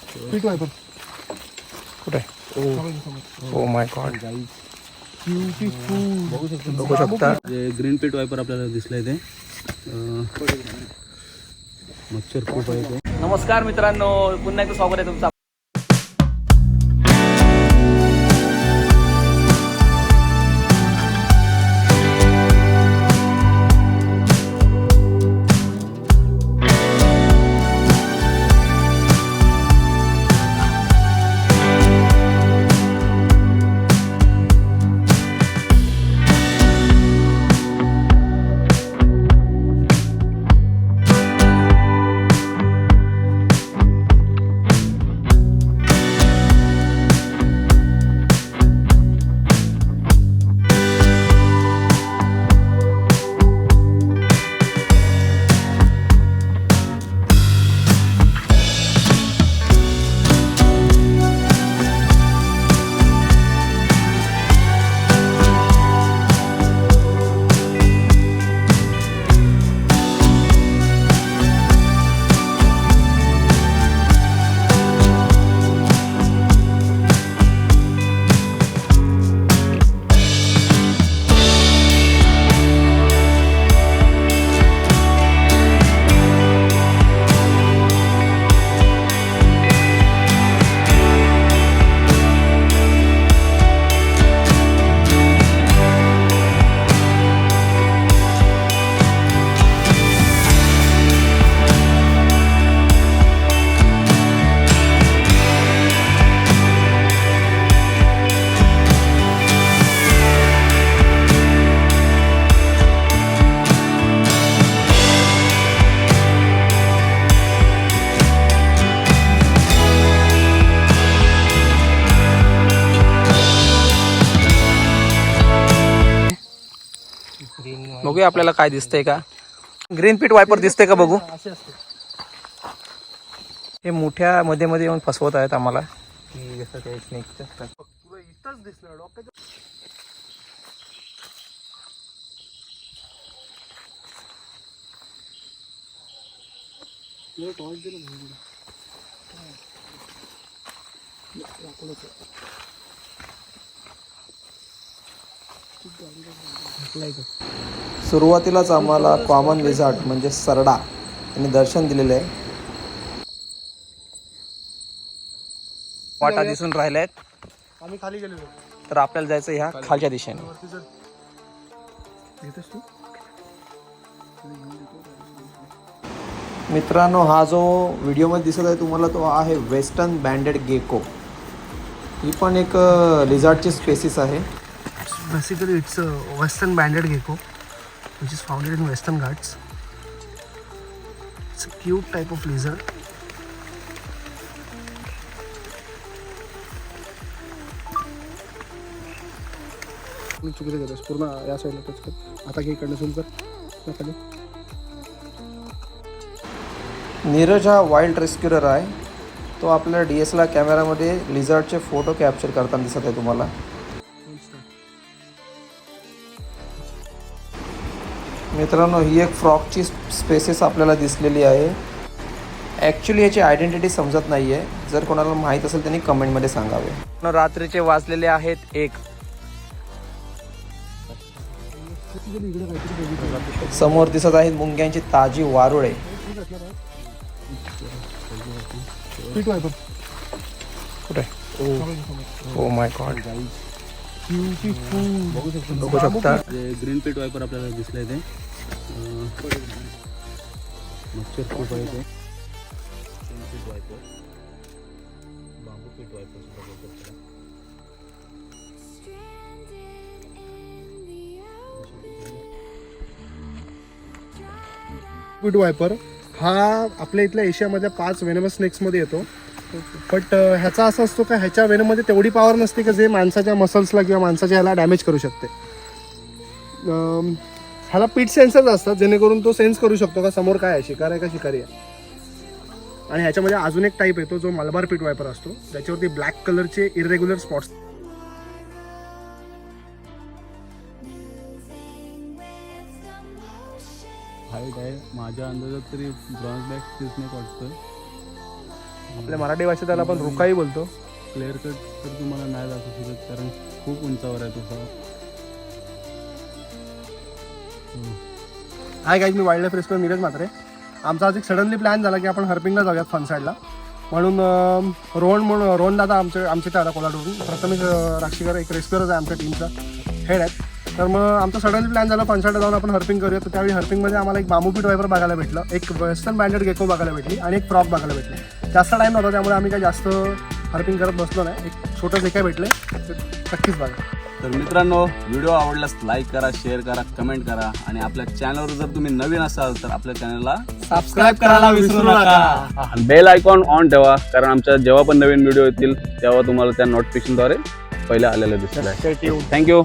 पीट वायपर कुठे? Oh my God, बघू शकता ग्रीन पीट वायपर आपल्याला दिसलंय ते. मच्छर खूप आहे ते. नमस्कार मित्रांनो, पुन्हा एकदा स्वागत आहे तुमचं. बघूया आपल्याला काय दिसतंय का. ग्रीन पीट वायपर दिसतंय का बघू. हे मोठ्या मध्ये मध्ये येऊन फसवत आहेत आम्हाला. सुरुवातीलाच आम्हाला कॉमन लिझार्ड म्हणजे सरडा यांनी दर्शन दिलेलं आहे. वाटा दिसून राहिल्या आहेत. आम्ही खाली गेलेलो. तर आपल्याला जायचं ह्या खालच्या दिशेने. मित्रांनो, हा जो व्हिडिओमध्ये दिसत आहे तुम्हाला तो आहे वेस्टर्न बँडेड गेको. ही पण एक लिझार्डची स्पेसिस आहे. Basically, it's a western banded gecko, which is found in Western Ghats. It's a cute type of lizard. मी चुकीचं घेतोस पूर्ण या साईडला टच कर. आता काही कंडिशन कर खाली. नीरज हा वाईल्ड रेस्क्युअर आहे. तो आपल्या DSLR कॅमेरामध्ये लिझार्डचे फोटो कॅप्चर करताना दिसत आहे तुम्हाला. मित्रांनो, ही एक फ्रॉकची स्पेसिस आपल्याला दिसलेली आहे. ॲक्च्युली याची आयडेंटिटी समजत नाही आहे. जर कोणाला माहीत असेल त्यांनी कमेंटमध्ये सांगावे. रात्रीचे वाजलेले आहेत 1. समोर दिसत आहेत मुंग्यांची ताजी वारुळे. कुठे? ओ माय गॉड, बघू शकता ग्रीन पीट वायपर आपल्याला दिसलंय ते. मच्छर खूप आहे ते. पीट वायपर, बांबू पीट वायपर सुद्धा बोलतात. पीट वायपर हा आपल्या इथल्या एशियामधल्या 5 वेनमस स्नेक्समध्ये येतो. बट ह्याचा असं असतो का ह्याच्या वेनमध्ये तेवढी पॉवर नसते की जे माणसाच्या मसल्सला किंवा माणसाच्या ह्याला डॅमेज करू शकते. ह्याला पीट सेन्सर्स असतात जेणेकरून तो सेन्स करू शकतो का समोर काय आहे, शिकार आहे का शिकारी आहे. आणि ह्याच्यामध्ये अजून एक टाईप येतो जो मलबार पीट वायपर असतो, ज्याच्यावरती ब्लॅक कलरचे इरेग्युलर स्पॉट्स. हाईट आहे माझ्या अंदाजात तरी ब्रॉन्झ बॅक स्नेक वाटतोय. आपल्या मराठी भाषेत त्याला आपण रुखाई बोलतो. क्लिअर कट तर तुम्हाला नाही दाखवू शकत कारण खूप उंचावर आहे तो. हाय गाईज, मी wildlife rescue Neeraj Mhatre. आमचा आज एक सडनली प्लॅन झाला की आपण हर्पिंगला जाऊयात फनसाईडला. म्हणून रोहन दादा आमचे त्या कोल्हापूरहून प्रथमेश राक्षीकर एक रेस्क्युअरच आहे आमच्या टीमचा हेड आहेत. तर मग आमचा सडनली प्लॅन झाला फनसाईडला जाऊन आपण हर्पिंग करूया. तर त्यावेळी हर्पिंगमध्ये आम्हाला एक बांबू पीट वायपर बघायला भेटलं, एक वेस्टर्न बँडेड गेको बघायला भेटली आणि एक फ्रॉक बघायला भेटली. जास्त टाईम नव्हता त्यामुळे आम्ही काही जास्त हर्पिंग करत बसलो नाही. एक छोटं जे काय भेटलं ते नक्कीच बघा. तर मित्रांनो, व्हिडिओ आवडल्यास लाईक करा, शेअर करा, कमेंट करा आणि आपल्या चॅनलवर जर तुम्ही नवीन असाल तर आपल्या चॅनलला सबस्क्राईब करायला विसरू नका. बेल आयकॉन ऑन ठेवा, कारण आमच्या जेव्हा पण नवीन व्हिडिओ येतील तेव्हा तुम्हाला त्या नोटिफिकेशनद्वारे पहिले आलेलं दिसतील. थँक्यू.